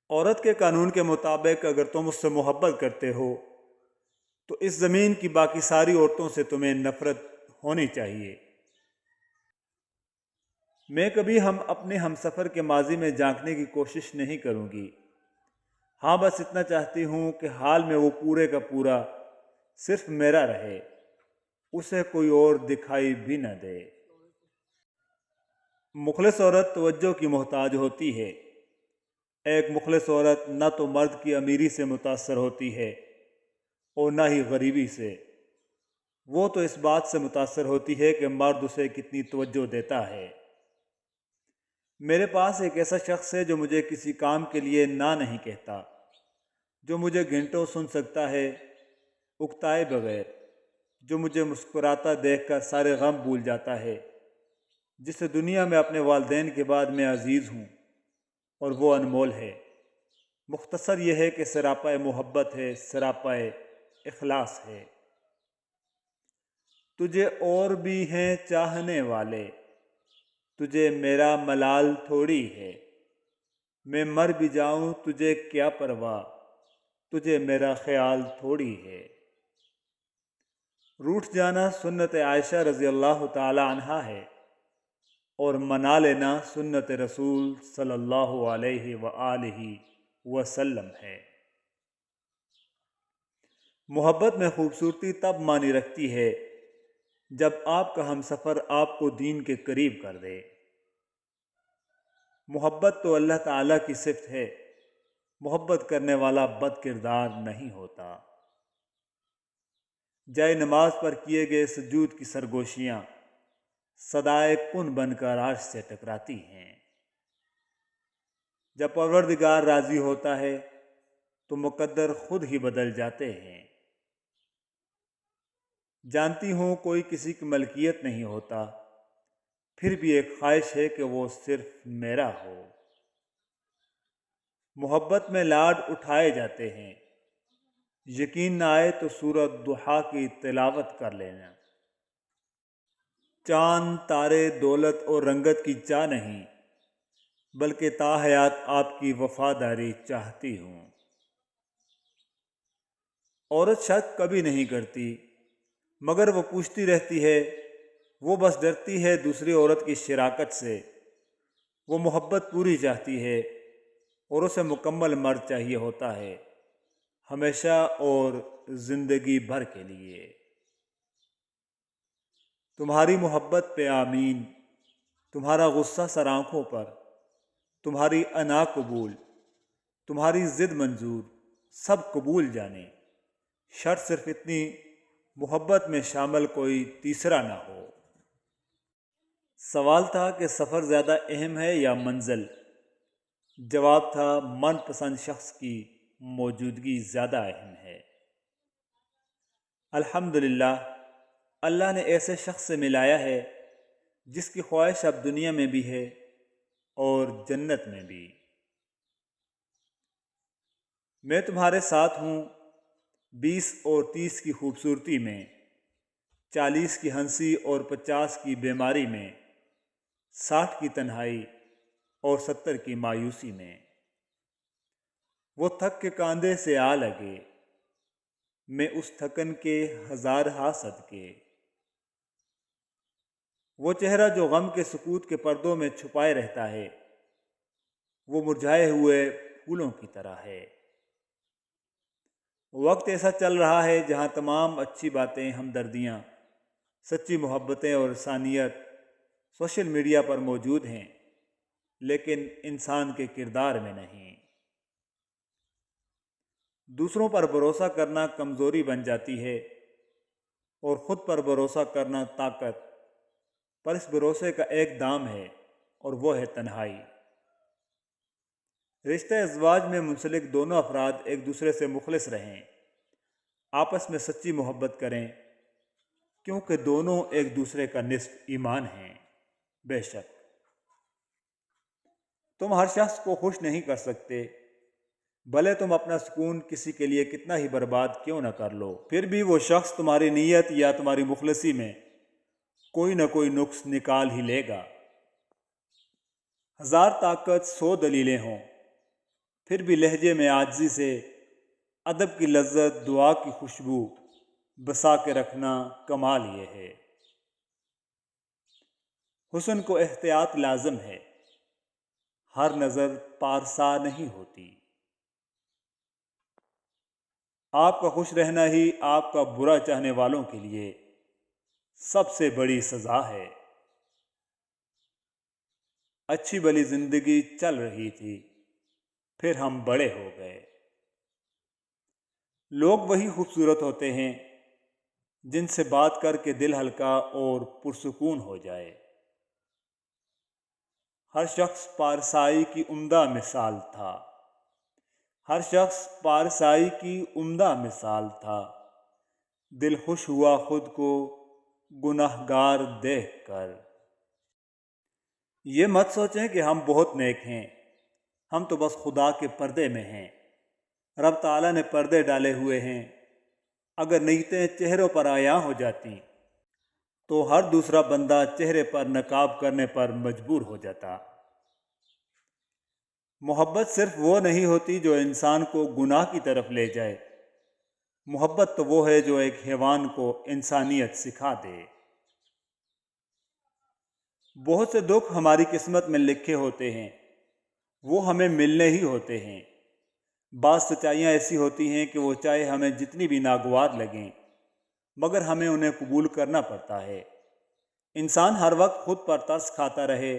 عورت کے قانون کے مطابق اگر تم اس سے محبت کرتے ہو تو اس زمین کی باقی ساری عورتوں سے تمہیں نفرت ہونی چاہیے۔ میں کبھی اپنے ہم سفر کے ماضی میں جھانکنے کی کوشش نہیں کروں گی۔ ہاں، بس اتنا چاہتی ہوں کہ حال میں وہ پورے کا پورا صرف میرا رہے، اسے کوئی اور دکھائی بھی نہ دے۔ مخلص عورت توجہ کی محتاج ہوتی ہے۔ ایک مخلص عورت نہ تو مرد کی امیری سے متاثر ہوتی ہے اور نہ ہی غریبی سے۔ وہ تو اس بات سے متاثر ہوتی ہے کہ مرد اسے کتنی توجہ دیتا ہے۔ میرے پاس ایک ایسا شخص ہے جو مجھے کسی کام کے لیے نہ نہیں کہتا، جو مجھے گھنٹوں سن سکتا ہے اکتائے بغیر، جو مجھے مسکراتا دیکھ کر سارے غم بھول جاتا ہے، جسے دنیا میں اپنے والدین کے بعد میں عزیز ہوں اور وہ انمول ہے۔ مختصر یہ ہے کہ سراپا محبت ہے، سراپا اخلاص ہے۔ تجھے اور بھی ہیں چاہنے والے، تجھے میرا ملال تھوڑی ہے۔ میں مر بھی جاؤں تجھے کیا پرواہ، تجھے میرا خیال تھوڑی ہے۔ روٹھ جانا سنت عائشہ رضی اللہ تعالی عنہا ہے اور منا لینا سنت رسول صلی اللہ علیہ وآلہ وسلم ہے۔ محبت میں خوبصورتی تب معنی رکھتی ہے جب آپ کا ہمسفر آپ کو دین کے قریب کر دے۔ محبت تو اللہ تعالیٰ کی صفت ہے، محبت کرنے والا بد کردار نہیں ہوتا۔ جائے نماز پر کیے گئے سجود کی سرگوشیاں صدائے کن بن کر عرش سے ٹکراتی ہیں۔ جب پروردگار راضی ہوتا ہے تو مقدر خود ہی بدل جاتے ہیں۔ جانتی ہوں کوئی کسی کی ملکیت نہیں ہوتا، پھر بھی ایک خواہش ہے کہ وہ صرف میرا ہو۔ محبت میں لاڈ اٹھائے جاتے ہیں، یقین نہ آئے تو سورۃ ضحیٰ کی تلاوت کر لینا۔ چاند تارے دولت اور رنگت کی چاہ نہیں، بلکہ تا حیات آپ کی وفاداری چاہتی ہوں۔ عورت شک کبھی نہیں کرتی، مگر وہ پوچھتی رہتی ہے، وہ بس ڈرتی ہے دوسری عورت کی شراکت سے۔ وہ محبت پوری چاہتی ہے اور اسے مکمل مرد چاہیے ہوتا ہے، ہمیشہ اور زندگی بھر کے لیے۔ تمہاری محبت پہ آمین، تمہارا غصہ سر آنکھوں پر، تمہاری انا قبول، تمہاری ضد منظور، سب قبول جانے، شرط صرف اتنی، محبت میں شامل کوئی تیسرا نہ ہو۔ سوال تھا کہ سفر زیادہ اہم ہے یا منزل؟ جواب تھا من پسند شخص کی موجودگی زیادہ اہم ہے۔ الحمدللہ، اللہ نے ایسے شخص سے ملایا ہے جس کی خواہش اب دنیا میں بھی ہے اور جنت میں بھی۔ میں تمہارے ساتھ ہوں 20 اور 30 کی خوبصورتی میں، 40 کی ہنسی اور 50 کی بیماری میں، 60 کی تنہائی اور 70 کی مایوسی میں۔ وہ تھک کے کاندھے سے آ لگے، میں اس تھکن کے ہزارہا صدقے۔ وہ چہرہ جو غم کے سکوت کے پردوں میں چھپائے رہتا ہے، وہ مرجھائے ہوئے پھولوں کی طرح ہے۔ وقت ایسا چل رہا ہے جہاں تمام اچھی باتیں، ہمدردیاں، سچی محبتیں اور انسانیت سوشل میڈیا پر موجود ہیں، لیکن انسان کے کردار میں نہیں۔ دوسروں پر بھروسہ کرنا کمزوری بن جاتی ہے اور خود پر بھروسہ کرنا طاقت، پر اس بھروسے کا ایک دام ہے اور وہ ہے تنہائی۔ رشتہ ازدواج میں منسلک دونوں افراد ایک دوسرے سے مخلص رہیں، آپس میں سچی محبت کریں، کیونکہ دونوں ایک دوسرے کا نصف ایمان ہیں۔ بے شک تم ہر شخص کو خوش نہیں کر سکتے، بھلے تم اپنا سکون کسی کے لیے کتنا ہی برباد کیوں نہ کر لو، پھر بھی وہ شخص تمہاری نیت یا تمہاری مخلصی میں کوئی نہ کوئی نقص نکال ہی لے گا۔ 1000 طاقت 100 دلیلیں ہوں، پھر بھی لہجے میں عاجزی سے ادب کی لذت، دعا کی خوشبو بسا کے رکھنا کمال یہ ہے۔ حسن کو احتیاط لازم ہے، ہر نظر پارسا نہیں ہوتی۔ آپ کا خوش رہنا ہی آپ کا برا چاہنے والوں کے لیے سب سے بڑی سزا ہے۔ اچھی بھلی زندگی چل رہی تھی، پھر ہم بڑے ہو گئے۔ لوگ وہی خوبصورت ہوتے ہیں جن سے بات کر کے دل ہلکا اور پرسکون ہو جائے۔ ہر شخص پارسائی کی عمدہ مثال تھا، ہر شخص پارسائی کی عمدہ مثال تھا، دل خوش ہوا خود کو گنہگار دیکھ کر۔ یہ مت سوچیں کہ ہم بہت نیک ہیں، ہم تو بس خدا کے پردے میں ہیں۔ رب تعالیٰ نے پردے ڈالے ہوئے ہیں، اگر نیتیں چہروں پر عیاں ہو جاتی تو ہر دوسرا بندہ چہرے پر نقاب کرنے پر مجبور ہو جاتا۔ محبت صرف وہ نہیں ہوتی جو انسان کو گناہ کی طرف لے جائے، محبت تو وہ ہے جو ایک حیوان کو انسانیت سکھا دے۔ بہت سے دکھ ہماری قسمت میں لکھے ہوتے ہیں، وہ ہمیں ملنے ہی ہوتے ہیں۔ بعض سچائیاں ایسی ہوتی ہیں کہ وہ چاہے ہمیں جتنی بھی ناگوار لگیں مگر ہمیں انہیں قبول کرنا پڑتا ہے۔ انسان ہر وقت خود پر ترس کھاتا رہے،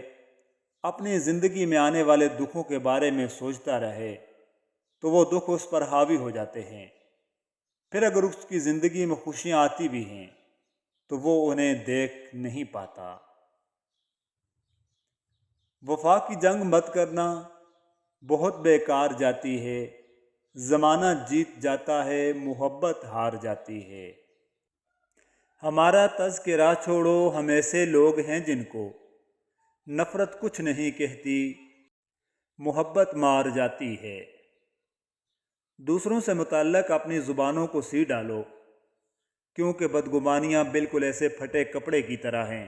اپنی زندگی میں آنے والے دکھوں کے بارے میں سوچتا رہے تو وہ دکھ اس پر حاوی ہو جاتے ہیں۔ پھر اگر اس کی زندگی میں خوشیاں آتی بھی ہیں تو وہ انہیں دیکھ نہیں پاتا۔ وفا کی جنگ مت کرنا، بہت بیکار جاتی ہے، زمانہ جیت جاتا ہے، محبت ہار جاتی ہے۔ ہمارا تذکرہ چھوڑو، ہم ایسے لوگ ہیں جن کو نفرت کچھ نہیں کہتی، محبت مار جاتی ہے۔ دوسروں سے متعلق اپنی زبانوں کو سی ڈالو، کیونکہ بدگمانیاں بالکل ایسے پھٹے کپڑے کی طرح ہیں،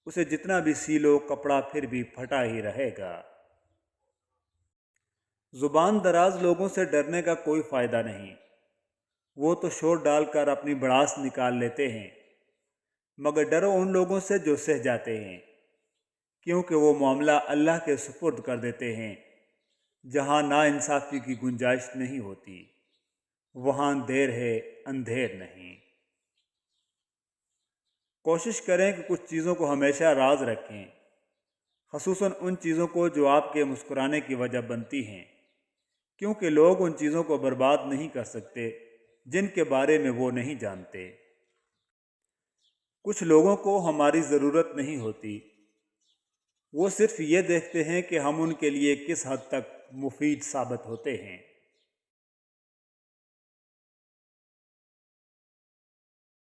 اسے جتنا بھی سی لو کپڑا پھر بھی پھٹا ہی رہے گا۔ زبان دراز لوگوں سے ڈرنے کا کوئی فائدہ نہیں، وہ تو شور ڈال کر اپنی بڑاس نکال لیتے ہیں، مگر ڈرو ان لوگوں سے جو سہ جاتے ہیں، کیونکہ وہ معاملہ اللہ کے سپرد کر دیتے ہیں۔ جہاں ناانصافی کی گنجائش نہیں ہوتی، وہاں دیر ہے اندھیر نہیں۔ کوشش کریں کہ کچھ چیزوں کو ہمیشہ راز رکھیں، خصوصاً ان چیزوں کو جو آپ کے مسکرانے کی وجہ بنتی ہیں، کیونکہ لوگ ان چیزوں کو برباد نہیں کر سکتے جن کے بارے میں وہ نہیں جانتے۔ کچھ لوگوں کو ہماری ضرورت نہیں ہوتی، وہ صرف یہ دیکھتے ہیں کہ ہم ان کے لیے کس حد تک مفید ثابت ہوتے ہیں۔